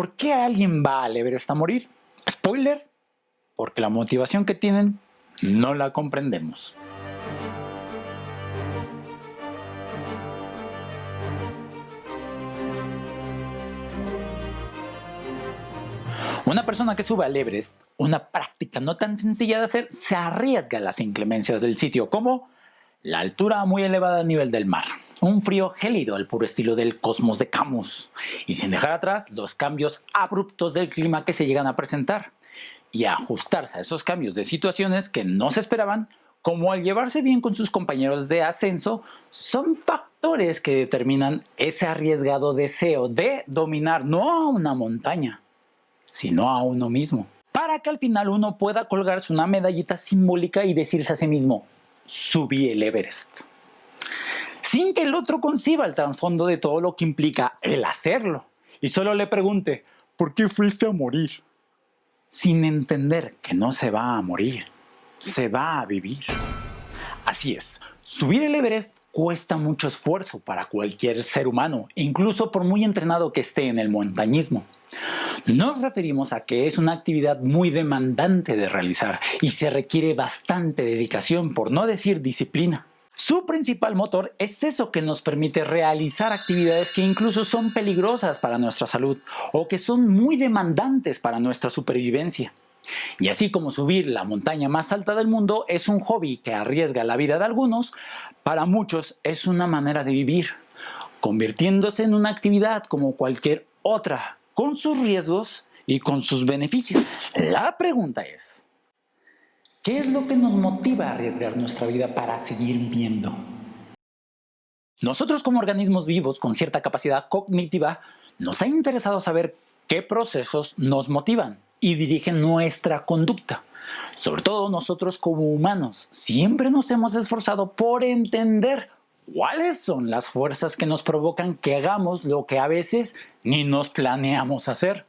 ¿Por qué alguien va al Everest a morir? Spoiler, porque la motivación que tienen no la comprendemos. Una persona que sube al Everest, una práctica no tan sencilla de hacer, se arriesga a las inclemencias del sitio, como la altura muy elevada a nivel del mar, un frío gélido al puro estilo del Cosmos de Camus, y sin dejar atrás los cambios abruptos del clima que se llegan a presentar, y ajustarse a esos cambios de situaciones que no se esperaban, como al llevarse bien con sus compañeros de ascenso, son factores que determinan ese arriesgado deseo de dominar no a una montaña, sino a uno mismo, para que al final uno pueda colgarse una medallita simbólica y decirse a sí mismo: subí el Everest, sin que el otro conciba el trasfondo de todo lo que implica el hacerlo, y solo le pregunte: ¿por qué fuiste a morir? Sin entender que no se va a morir, se va a vivir. Así es, subir el Everest cuesta mucho esfuerzo para cualquier ser humano, incluso por muy entrenado que esté en el montañismo. Nos referimos a que es una actividad muy demandante de realizar y se requiere bastante dedicación, por no decir disciplina. Su principal motor es eso que nos permite realizar actividades que incluso son peligrosas para nuestra salud o que son muy demandantes para nuestra supervivencia. Y así como subir la montaña más alta del mundo es un hobby que arriesga la vida de algunos, para muchos es una manera de vivir, convirtiéndose en una actividad como cualquier otra, con sus riesgos y con sus beneficios. La pregunta es: ¿qué es lo que nos motiva a arriesgar nuestra vida para seguir viviendo? Nosotros, como organismos vivos con cierta capacidad cognitiva, nos ha interesado saber qué procesos nos motivan y dirigen nuestra conducta. Sobre todo nosotros como humanos, siempre nos hemos esforzado por entender cuáles son las fuerzas que nos provocan que hagamos lo que a veces ni nos planeamos hacer.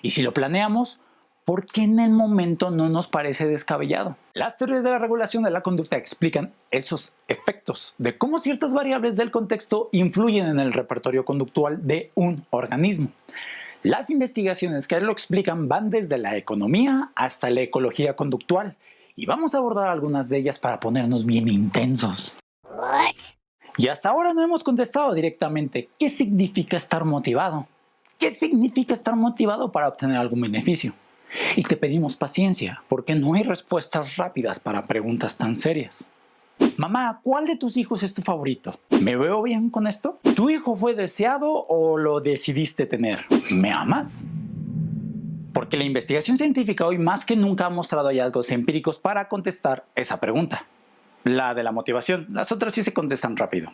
Y si lo planeamos, ¿por qué en el momento no nos parece descabellado? Las teorías de la regulación de la conducta explican esos efectos de cómo ciertas variables del contexto influyen en el repertorio conductual de un organismo. Las investigaciones que lo explican van desde la economía hasta la ecología conductual, y vamos a abordar algunas de ellas para ponernos bien intensos. Y hasta ahora no hemos contestado directamente qué significa estar motivado. ¿Qué significa estar motivado para obtener algún beneficio? Y te pedimos paciencia, porque no hay respuestas rápidas para preguntas tan serias. Mamá, ¿cuál de tus hijos es tu favorito? ¿Me veo bien con esto? ¿Tu hijo fue deseado o lo decidiste tener? ¿Me amas? Porque la investigación científica hoy más que nunca ha mostrado hallazgos empíricos para contestar esa pregunta. La de la motivación, las otras sí se contestan rápido.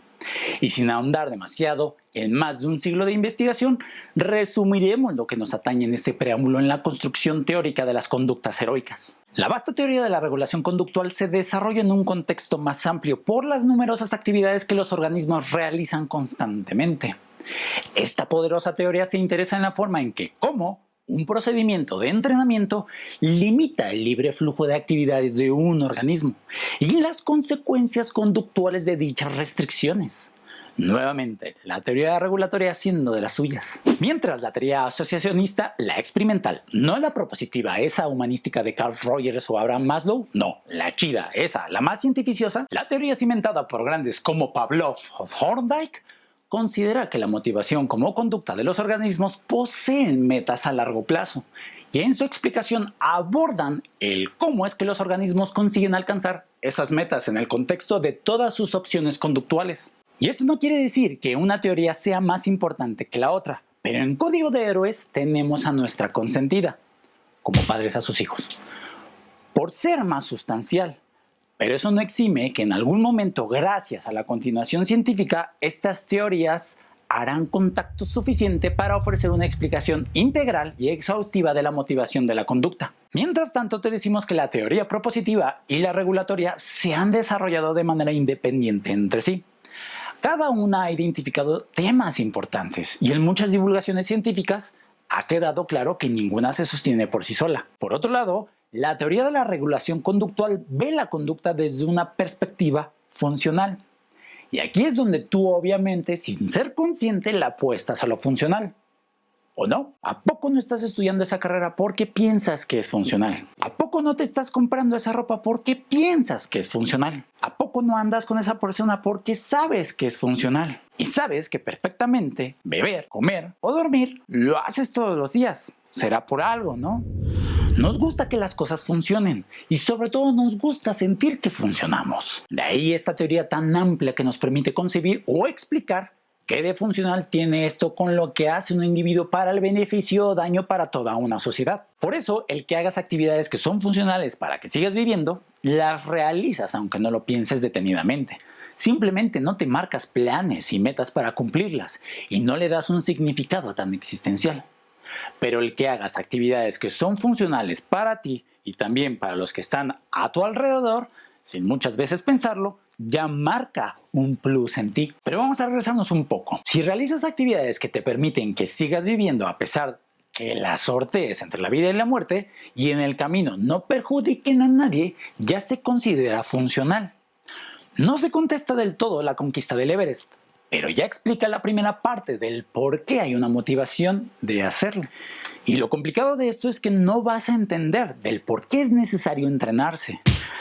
Y sin ahondar demasiado en más de un siglo de investigación, resumiremos lo que nos atañe en este preámbulo en la construcción teórica de las conductas heroicas. La vasta teoría de la regulación conductual se desarrolla en un contexto más amplio por las numerosas actividades que los organismos realizan constantemente. Esta poderosa teoría se interesa en la forma en que, como un procedimiento de entrenamiento, limita el libre flujo de actividades de un organismo y las consecuencias conductuales de dichas restricciones. Nuevamente, la teoría regulatoria haciendo de las suyas. Mientras la teoría asociacionista, la experimental, no la propositiva, esa humanística de Carl Rogers o Abraham Maslow, no, la chida, esa, la más cientificiosa, la teoría cimentada por grandes como Pavlov o Thorndike, considera que la motivación como conducta de los organismos poseen metas a largo plazo, y en su explicación abordan el cómo es que los organismos consiguen alcanzar esas metas en el contexto de todas sus opciones conductuales. Y esto no quiere decir que una teoría sea más importante que la otra, pero en Código de Héroes tenemos a nuestra consentida, como padres a sus hijos, por ser más sustancial. Pero eso no exime que en algún momento, gracias a la continuación científica, estas teorías harán contacto suficiente para ofrecer una explicación integral y exhaustiva de la motivación de la conducta. Mientras tanto, te decimos que la teoría propositiva y la regulatoria se han desarrollado de manera independiente entre sí. Cada una ha identificado temas importantes y en muchas divulgaciones científicas ha quedado claro que ninguna se sostiene por sí sola. Por otro lado, la teoría de la regulación conductual ve la conducta desde una perspectiva funcional. Y aquí es donde tú, obviamente, sin ser consciente, la apuestas a lo funcional. ¿O no? ¿A poco no estás estudiando esa carrera porque piensas que es funcional? ¿A poco no te estás comprando esa ropa porque piensas que es funcional? ¿A poco no andas con esa persona porque sabes que es funcional? Y sabes que perfectamente beber, comer o dormir lo haces todos los días. Será por algo, ¿no? Nos gusta que las cosas funcionen y sobre todo nos gusta sentir que funcionamos. De ahí esta teoría tan amplia que nos permite concebir o explicar qué de funcional tiene esto con lo que hace un individuo para el beneficio o daño para toda una sociedad. Por eso, el que hagas actividades que son funcionales para que sigas viviendo, las realizas aunque no lo pienses detenidamente. Simplemente no te marcas planes y metas para cumplirlas y no le das un significado tan existencial. Pero el que hagas actividades que son funcionales para ti y también para los que están a tu alrededor, sin muchas veces pensarlo, ya marca un plus en ti. Pero vamos a regresarnos un poco. Si realizas actividades que te permiten que sigas viviendo a pesar que la sortees entre la vida y la muerte y en el camino no perjudiquen a nadie, ya se considera funcional. No se contesta del todo la conquista del Everest, pero ya explica la primera parte del por qué hay una motivación de hacerlo. Y lo complicado de esto es que no vas a entender del por qué es necesario entrenarse,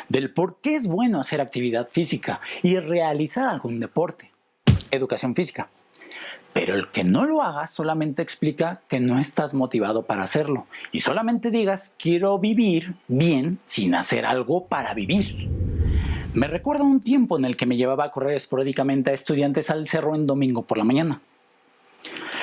del por qué es bueno hacer actividad física y realizar algún deporte, educación física. Pero el que no lo hagas solamente explica que no estás motivado para hacerlo y solamente digas quiero vivir bien sin hacer algo para vivir. Me recuerda un tiempo en el que me llevaba a correr esporádicamente a estudiantes al cerro en domingo por la mañana.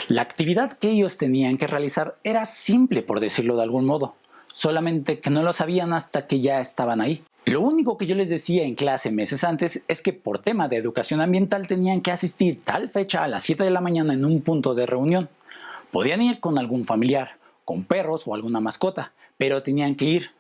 La actividad que ellos tenían que realizar era simple, por decirlo de algún modo, solamente que no lo sabían hasta que ya estaban ahí. Lo único que yo les decía en clase meses antes es que por tema de educación ambiental tenían que asistir tal fecha a las 7 de la mañana en un punto de reunión. Podían ir con algún familiar, con perros o alguna mascota, pero tenían que ir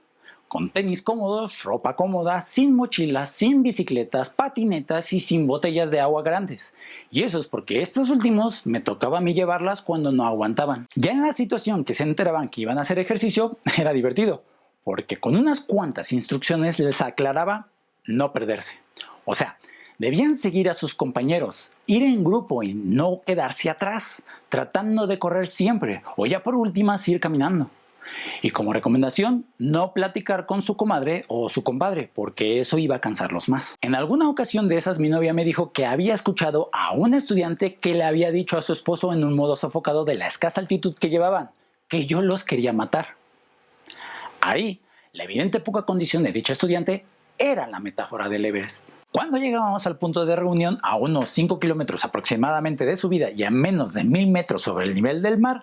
con tenis cómodos, ropa cómoda, sin mochilas, sin bicicletas, patinetas y sin botellas de agua grandes. Y eso es porque estos últimos me tocaba a mí llevarlas cuando no aguantaban. Ya en la situación que se enteraban que iban a hacer ejercicio, era divertido, porque con unas cuantas instrucciones les aclaraba no perderse. O sea, debían seguir a sus compañeros, ir en grupo y no quedarse atrás, tratando de correr siempre, o ya por últimas ir caminando. Y como recomendación, no platicar con su comadre o su compadre, porque eso iba a cansarlos más. En alguna ocasión de esas mi novia me dijo que había escuchado a un estudiante que le había dicho a su esposo en un modo sofocado de la escasa altitud que llevaban, que yo los quería matar. Ahí, la evidente poca condición de dicha estudiante era la metáfora del Everest. Cuando llegábamos al punto de reunión, a unos 5 kilómetros aproximadamente de subida y a menos de 1000 metros sobre el nivel del mar,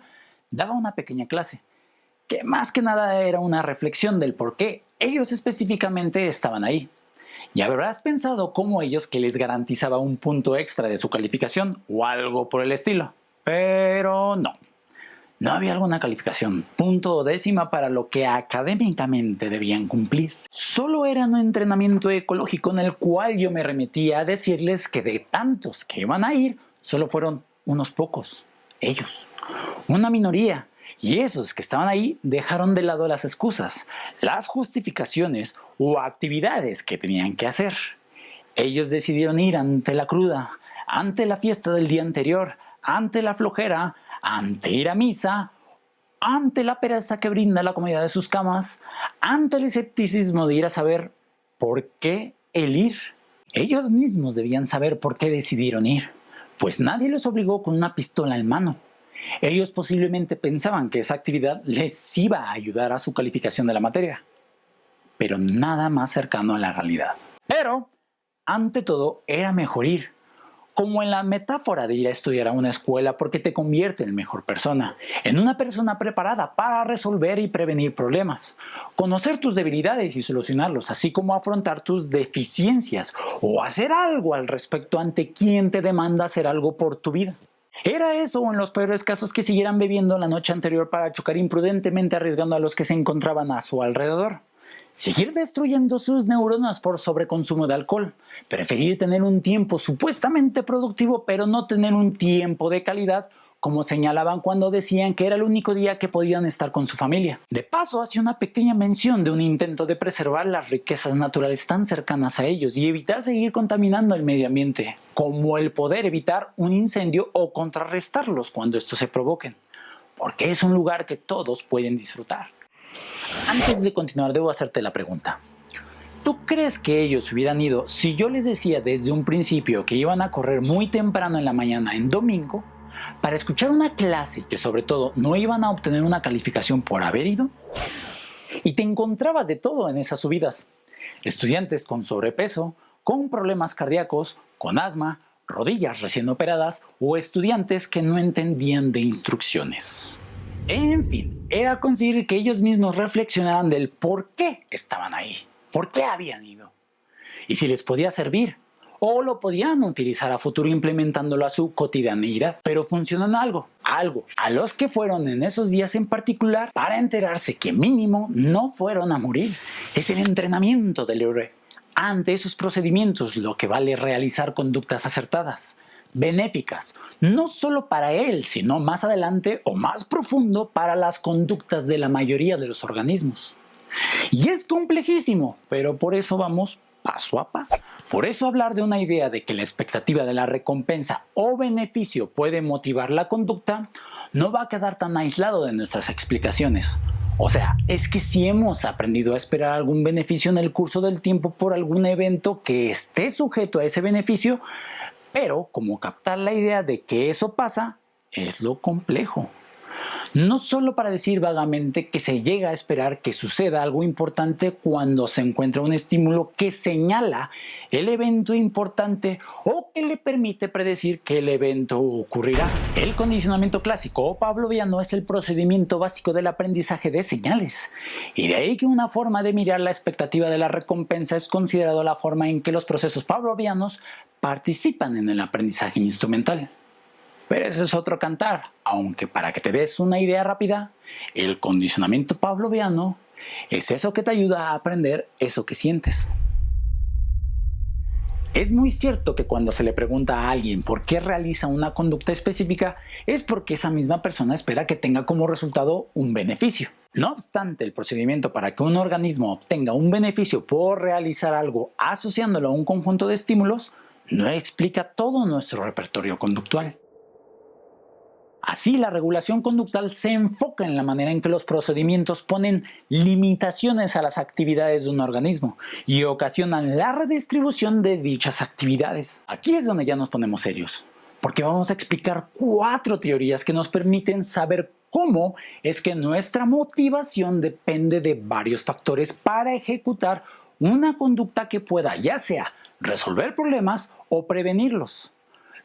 daba una pequeña clase, que más que nada era una reflexión del por qué ellos específicamente estaban ahí. Ya habrás pensado cómo ellos que les garantizaba un punto extra de su calificación o algo por el estilo. Pero no. No había alguna calificación, punto o décima para lo que académicamente debían cumplir. Solo era un entrenamiento ecológico en el cual yo me remitía a decirles que de tantos que iban a ir, solo fueron unos pocos, ellos, una minoría. Y esos que estaban ahí dejaron de lado las excusas, las justificaciones o actividades que tenían que hacer. Ellos decidieron ir ante la cruda, ante la fiesta del día anterior, ante la flojera, ante ir a misa, ante la pereza que brinda la comodidad de sus camas, ante el escepticismo de ir a saber por qué el ir. Ellos mismos debían saber por qué decidieron ir, pues nadie los obligó con una pistola en mano. Ellos posiblemente pensaban que esa actividad les iba a ayudar a su calificación de la materia, pero nada más cercano a la realidad. Pero, ante todo, era mejor ir, como en la metáfora de ir a estudiar a una escuela porque te convierte en mejor persona, en una persona preparada para resolver y prevenir problemas, conocer tus debilidades y solucionarlos, así como afrontar tus deficiencias o hacer algo al respecto ante quien te demanda hacer algo por tu vida. Era eso o en los peores casos que siguieran bebiendo la noche anterior para chocar imprudentemente arriesgando a los que se encontraban a su alrededor. Seguir destruyendo sus neuronas por sobreconsumo de alcohol. Preferir tener un tiempo supuestamente productivo pero no tener un tiempo de calidad, como señalaban cuando decían que era el único día que podían estar con su familia. De paso, hacía una pequeña mención de un intento de preservar las riquezas naturales tan cercanas a ellos y evitar seguir contaminando el medio ambiente, como el poder evitar un incendio o contrarrestarlos cuando estos se provoquen. porque es un lugar que todos pueden disfrutar. Antes de continuar, debo hacerte la pregunta. ¿Tú crees que ellos hubieran ido si yo les decía desde un principio que iban a correr muy temprano en la mañana en domingo para escuchar una clase y que sobre todo no iban a obtener una calificación por haber ido? Y te encontrabas de todo en esas subidas. Estudiantes con sobrepeso, con problemas cardíacos, con asma, rodillas recién operadas o estudiantes que no entendían de instrucciones. En fin, era conseguir que ellos mismos reflexionaran del por qué estaban ahí, por qué habían ido y si les podía servir o lo podían utilizar a futuro implementándolo a su cotidianeidad. Pero funcionó en algo a los que fueron en esos días en particular para enterarse que mínimo no fueron a morir. Es el entrenamiento del héroe. Ante esos procedimientos lo que vale realizar conductas acertadas, benéficas, no solo para él, sino más adelante o más profundo para las conductas de la mayoría de los organismos. Y es complejísimo, pero por eso vamos paso a paso. Por eso hablar de una idea de que la expectativa de la recompensa o beneficio puede motivar la conducta no va a quedar tan aislado de nuestras explicaciones. O sea, es que si hemos aprendido a esperar algún beneficio en el curso del tiempo por algún evento que esté sujeto a ese beneficio, pero como captar la idea de que eso pasa es lo complejo. No solo para decir vagamente que se llega a esperar que suceda algo importante cuando se encuentra un estímulo que señala el evento importante o que le permite predecir que el evento ocurrirá. El condicionamiento clásico o pavloviano es el procedimiento básico del aprendizaje de señales. Y de ahí que una forma de mirar la expectativa de la recompensa es considerado la forma en que los procesos pavlovianos participan en el aprendizaje instrumental. Pero ese es otro cantar, aunque para que te des una idea rápida, el condicionamiento pavloviano es eso que te ayuda a aprender eso que sientes. Es muy cierto que cuando se le pregunta a alguien por qué realiza una conducta específica, es porque esa misma persona espera que tenga como resultado un beneficio. No obstante, el procedimiento para que un organismo obtenga un beneficio por realizar algo asociándolo a un conjunto de estímulos no explica todo nuestro repertorio conductual. Así, la regulación conductual se enfoca en la manera en que los procedimientos ponen limitaciones a las actividades de un organismo y ocasionan la redistribución de dichas actividades. Aquí es donde ya nos ponemos serios, porque vamos a explicar 4 teorías que nos permiten saber cómo es que nuestra motivación depende de varios factores para ejecutar una conducta que pueda ya sea resolver problemas o prevenirlos.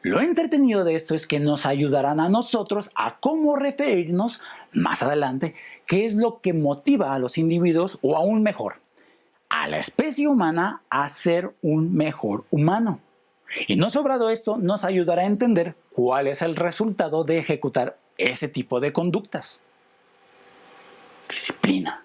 Lo entretenido de esto es que nos ayudarán a nosotros a cómo referirnos más adelante qué es lo que motiva a los individuos o aún mejor, a la especie humana a ser un mejor humano. Y no sobrado esto, nos ayudará a entender cuál es el resultado de ejecutar ese tipo de conductas. Disciplina.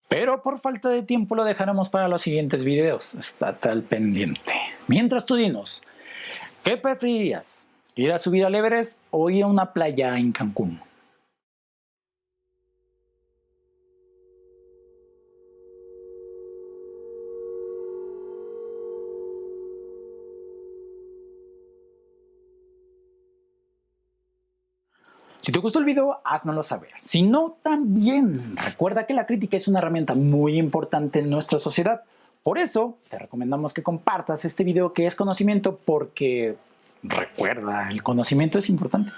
Pero por falta de tiempo lo dejaremos para los siguientes videos. Estate al pendiente. Mientras tú dinos, ¿qué preferirías? ¿Ir a subir al Everest o ir a una playa en Cancún? Si te gustó el video, háznoslo saber. Si no, también recuerda que la crítica es una herramienta muy importante en nuestra sociedad. Por eso, te recomendamos que compartas este video que es conocimiento porque, recuerda, el conocimiento es importante.